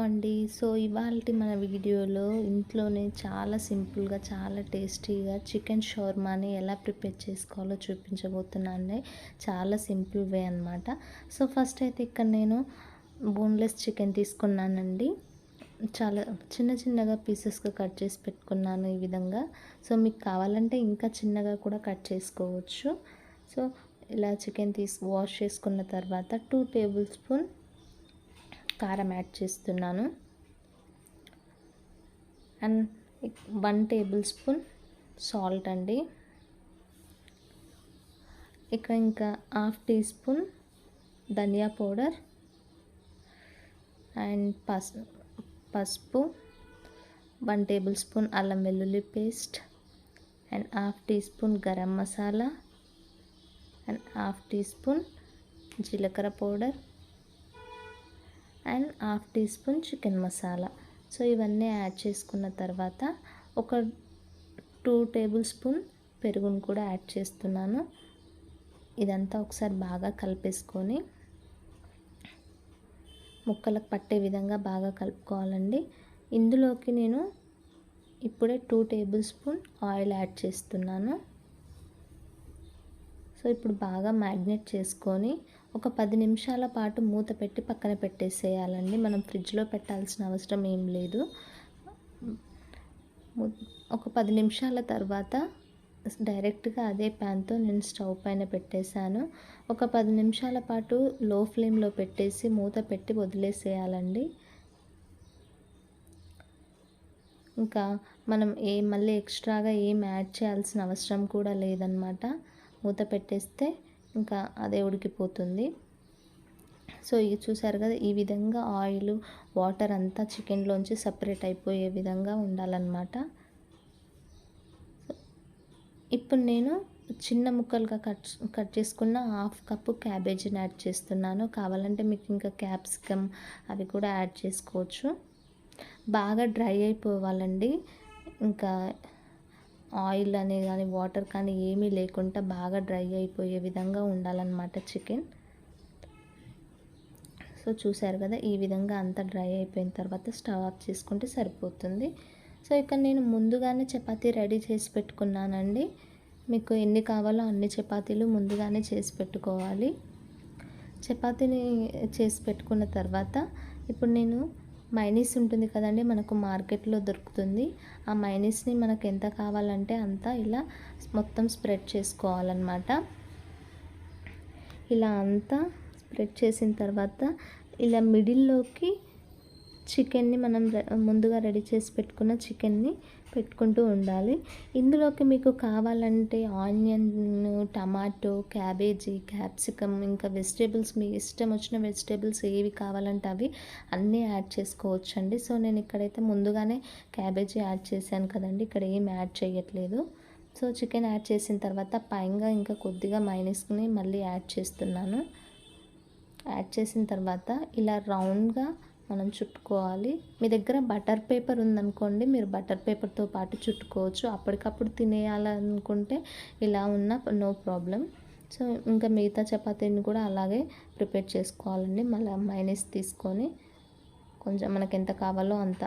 అండి. సో, ఇవాల్టి మన వీడియోలో ఇంట్లోనే చాలా సింపుల్‌గా, చాలా టేస్టీగా చికెన్ షవర్మాని ఎలా ప్రిపేర్ చేసుకోవాలో చూపించబోతున్నానండి. చాలా సింపుల్ వే అనమాట. సో, ఫస్ట్ అయితే ఇక్కడ నేను బోన్‌లెస్ చికెన్ తీసుకున్నానండి. చాలా చిన్నగా పీసెస్‌గా కట్ చేసి పెట్టుకున్నాను ఈ విధంగా. సో, మీకు కావాలంటే ఇంకా చిన్నగా కూడా కట్ చేసుకోవచ్చు. సో, ఇలా చికెన్ వాష్ చేసుకున్న తర్వాత 2 టేబుల్ స్పూన్ కారం యాడ్ చేస్తున్నాను. అండ్ 1 టేబుల్ స్పూన్ సాల్ట్ అండి. ఇంకా హాఫ్ టీ స్పూన్ ధనియా పౌడర్ అండ్ పసుపు 1 టేబుల్ స్పూన్ అల్లం వెల్లుల్లి paste and half teaspoon garam masala and half teaspoon జీలకర్ర powder and half teaspoon chicken masala. So ఇవన్నీ యాడ్ చేసుకున్న తర్వాత ఒక 2 టేబుల్ స్పూన్ పెరుగును కూడా యాడ్ చేస్తున్నాను. ఇదంతా ఒకసారి బాగా కలిపేసుకొని ముక్కలకు పట్టే విధంగా బాగా కలుపుకోవాలండి. ఇందులోకి నేను ఇప్పుడే 2 టేబుల్ స్పూన్ ఆయిల్ యాడ్ చేస్తున్నాను. సో ఇప్పుడు బాగా మ్యాగ్నేట్ చేసుకొని ఒక 10 నిమిషాల పాటు మూత పెట్టి పక్కన పెట్టేసేయాలండి. మనం ఫ్రిడ్జ్లో పెట్టాల్సిన అవసరం ఏం లేదు. ఒక 10 నిమిషాల తర్వాత డైరెక్ట్గా అదే ప్యాన్తో నేను స్టవ్ పైన పెట్టేశాను. ఒక 10 నిమిషాల పాటు లో ఫ్లేమ్లో పెట్టేసి మూత పెట్టి వదిలేసేయాలండి. ఇంకా మనం మళ్ళీ ఎక్స్ట్రాగా ఏం యాడ్ చేయాల్సిన అవసరం కూడా లేదనమాట. మూత పెట్టేస్తే ఇంకా అదే ఉడికిపోతుంది. సో ఇది చూసారు కదా, ఈ విధంగా ఆయిల్ వాటర్ అంతా చికెన్లోంచి సపరేట్ అయిపోయే విధంగా ఉండాలన్నమాట. ఇప్పుడు నేను చిన్న ముక్కలుగా కట్ చేసుకున్న హాఫ్ కప్పు క్యాబేజీని యాడ్ చేస్తున్నాను. కావాలంటే మీకు ఇంకా క్యాప్సికమ్ అవి కూడా యాడ్ చేసుకోవచ్చు. బాగా డ్రై అయిపోవాలండి. ఇంకా ఆయిల్ అని కానీ వాటర్ కానీ ఏమీ లేకుండా బాగా డ్రై అయిపోయే విధంగా ఉండాలన్నమాట చికెన్. సో చూసారు కదా, ఈ విధంగా అంతా డ్రై అయిపోయిన తర్వాత స్టవ్ ఆఫ్ చేసుకుంటే సరిపోతుంది. సో ఇక్కడ నేను ముందుగానే చపాతీ రెడీ చేసి పెట్టుకున్నానండి. మీకు ఎన్ని కావాలో అన్ని చపాతీలు ముందుగానే చేసి పెట్టుకోవాలి. చపాతీని చేసి పెట్టుకున్న తర్వాత ఇప్పుడు నేను మైనీస్ ఉంటుంది కదండి, మనకు మార్కెట్లో దొరుకుతుంది. ఆ మైనీస్ని మనకు ఎంత కావాలంటే అంత ఇలా మొత్తం స్ప్రెడ్ చేసుకోవాలన్నమాట. ఇలా అంతా స్ప్రెడ్ చేసిన తర్వాత ఇలా మిడిల్లోకి చికెన్ని మనం ముందుగా రెడీ చేసి పెట్టుకున్న చికెన్ని పెట్టుకుంటూ ఉండాలి. ఇందులోకి మీకు కావాలంటే ఆనియన్, టమాటో, క్యాబేజీ, క్యాప్సికమ్ ఇంకా వెజిటేబుల్స్ మీ ఇష్టం వచ్చిన వెజిటేబుల్స్ ఏవి కావాలంటే అవి అన్నీ యాడ్ చేసుకోవచ్చండి. సో నేను ఇక్కడైతే ముందుగానే క్యాబేజీ యాడ్ చేశాను కదండి, ఇక్కడ ఏం యాడ్ చేయట్లేదు. సో చికెన్ యాడ్ చేసిన తర్వాత పైగా ఇంకా కొద్దిగా మైనస్ని మళ్ళీ యాడ్ చేస్తున్నాను. యాడ్ చేసిన తర్వాత ఇలా రౌండ్గా మనం చుట్టుకోవాలి. మీ దగ్గర బటర్ పేపర్ ఉందనుకోండి, మీరు బటర్ పేపర్తో పాటు చుట్టుకోవచ్చు. అప్పటికప్పుడు తినేయాలనుకుంటే ఇలా ఉన్న నో ప్రాబ్లం. సో ఇంకా మిగతా చపాతీని కూడా అలాగే ప్రిపేర్ చేసుకోవాలండి. మళ్ళీ మైనస్ తీసుకొని కొంచెం మనకు ఎంత కావాలో అంత.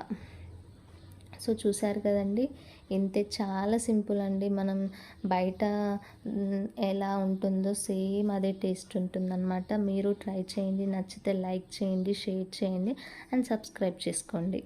సో చూసారు కదండి, ఇంతే, చాలా సింపుల్ అండి. మనం బయట ఎలా ఉంటుందో సేమ్ అదే టేస్ట్ ఉంటుందన్నమాట. మీరు ట్రై చేయండి, నచ్చితే లైక్ చేయండి, షేర్ చేయండి అండ్ సబ్స్క్రైబ్ చేసుకోండి.